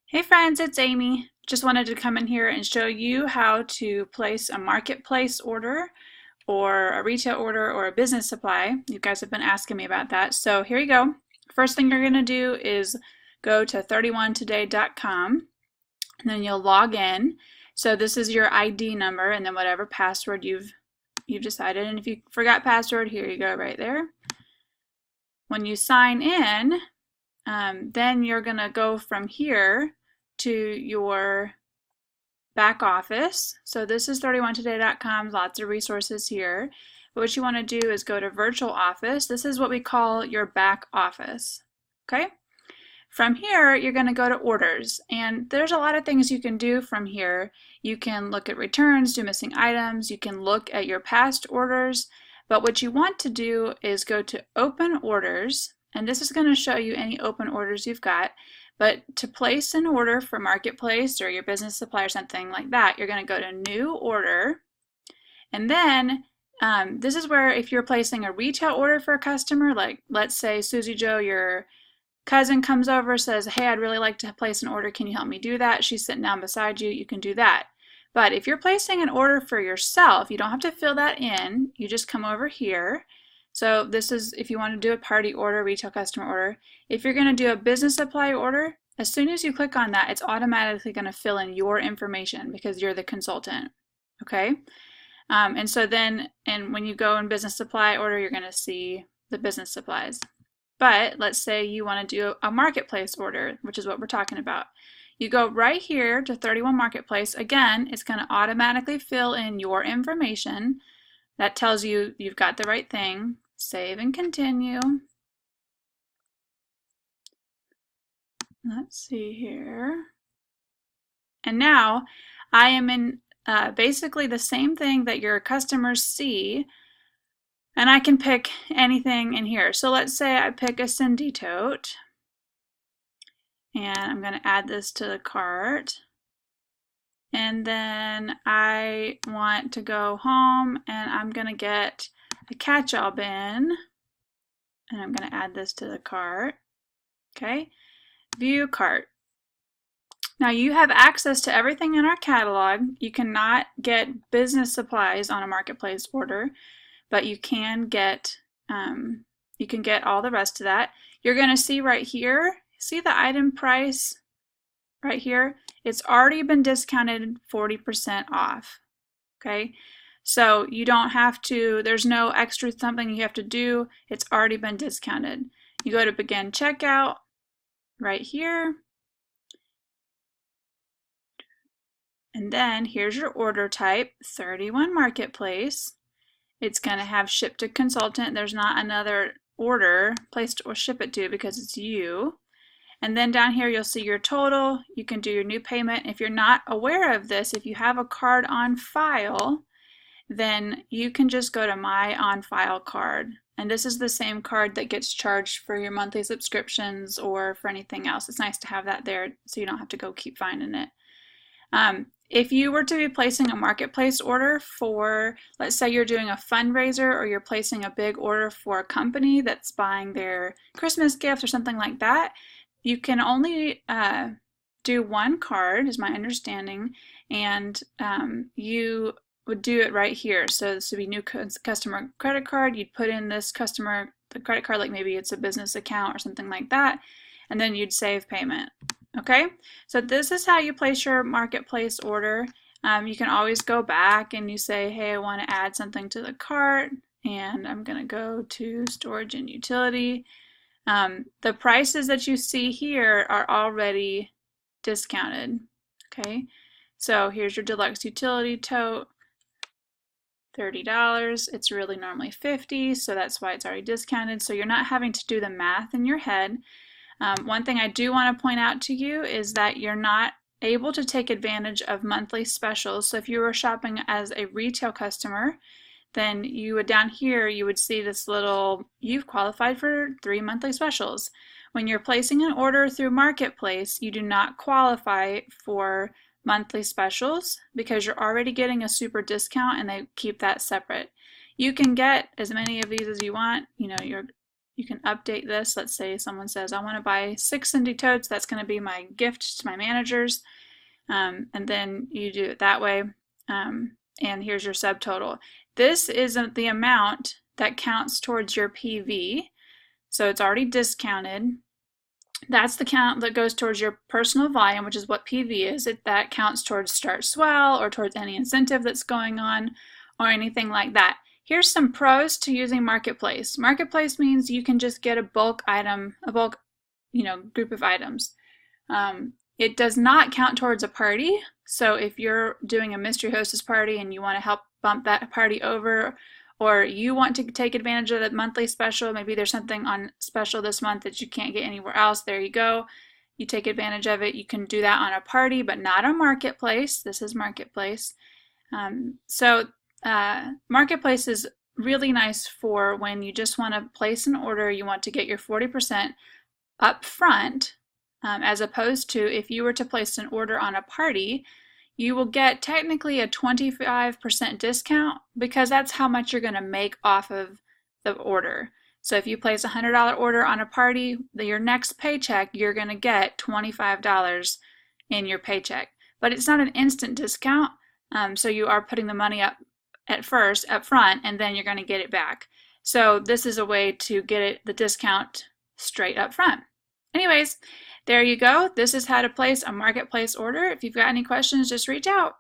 Hey friends, it's Amy. Just wanted to come in here and show you how to place a marketplace order or a retail order or a business supply. You guys have been asking me about that. So here you go. First thing you're going to do is go to 31today.com and then you'll log in. So this is your ID number and then whatever password you've decided. And if you forgot password, here you go right there. When you sign in, then you're going to go from here to your back office. So this is 31today.com, lots of resources here. But what you want to do is go to virtual office. This is what we call your back office. Okay? From here, you're going to go to orders. And there's a lot of things you can do from here. You can look at returns, do missing items. You can look at your past orders. But what you want to do is go to open orders. And this is going to show you any open orders you've got. But to place an order for Marketplace or your business supply or something like that, you're going to go to New Order. And then this is where if you're placing a retail order for a customer, like let's say Susie Joe, your cousin comes over, says, hey, I'd really like to place an order. Can you help me do that? She's sitting down beside you. You can do that. But if you're placing an order for yourself, you don't have to fill that in. You just come over here. So this is if you want to do a party order, retail customer order. If you're going to do a business supply order, as soon as you click on that, it's automatically going to fill in your information because you're the consultant. Okay? And so then, and when you go in business supply order, you're going to see the business supplies. But let's say you want to do a marketplace order, which is what we're talking about. You go right here to 31 Marketplace. Again, it's going to automatically fill in your information. That tells you you've got the right thing. Save and continue. Let's see here. And now I am in basically the same thing that your customers see. And I can pick anything in here. So let's say I pick a Cindy tote. And I'm going to add this to the cart. And then I want to go home and I'm going to get a catch-all bin. And I'm going to add this to the cart. Okay. View cart. Now you have access to everything in our catalog. You cannot get business supplies on a marketplace order, but you can get all the rest of that. You're going to see right here, see the item price right here? It's already been discounted 40% off. Okay, so you don't have to, there's no extra something you have to do. It's already been discounted. You go to begin checkout right here. And then here's your order type, 31 Marketplace. It's going to have ship to consultant. There's not another order placed or ship it to because it's you. And then down here you'll see your total. You can do your new payment. If you're not aware of this, if you have a card on file, then you can just go to my on file card. And this is the same card that gets charged for your monthly subscriptions or for anything else. It's nice to have that there so you don't have to go keep finding it. If you were to be placing a marketplace order for, let's say you're doing a fundraiser or you're placing a big order for a company that's buying their Christmas gift or something like that, you can only do one card, is my understanding, and you would do it right here. So this would be new customer credit card. You'd put in this customer, the credit card, like maybe it's a business account or something like that, and then you'd save payment. Okay, so this is how you place your marketplace order. You can always go back and you say, hey, I want to add something to the cart, and I'm going to go to storage and utility. The prices that you see here are already discounted. Okay, so here's your deluxe utility tote, $30. It's really normally $50, so that's why it's already discounted. So you're not having to do the math in your head. One thing I do want to point out to you is that you're not able to take advantage of monthly specials. So if you were shopping as a retail customer, then you would down here, you would see this little, you've qualified for 3 monthly specials. When you're placing an order through Marketplace, you do not qualify for monthly specials because you're already getting a super discount and they keep that separate. You can get as many of these as you want. You know, You can update this. Let's say someone says, I want to buy 6 Cindy totes. That's going to be my gift to my managers. And then you do it that way. And here's your subtotal. This isn't the amount that counts towards your PV. So it's already discounted. That's the count that goes towards your personal volume, which is what PV is. That counts towards Start Swell or towards any incentive that's going on or anything like that. Here's some pros to using Marketplace. Marketplace means you can just get a bulk item, a bulk, group of items. It does not count towards a party. So if you're doing a mystery hostess party and you want to help bump that party over, or you want to take advantage of the monthly special, maybe there's something on special this month that you can't get anywhere else, there you go. You take advantage of it. You can do that on a party, but not a Marketplace. This is Marketplace. Marketplace is really nice for when you just want to place an order, you want to get your 40% up front, as opposed to if you were to place an order on a party, you will get technically a 25% discount because that's how much you're going to make off of the order. So if you place a $100 order on a party, your next paycheck, you're going to get $25 in your paycheck. But it's not an instant discount, so you are putting the money up at first, up front, and then you're going to get it back. So this is a way to get the discount straight up front. Anyways, there you go. This is how to place a Marketplace order. If you've got any questions, just reach out.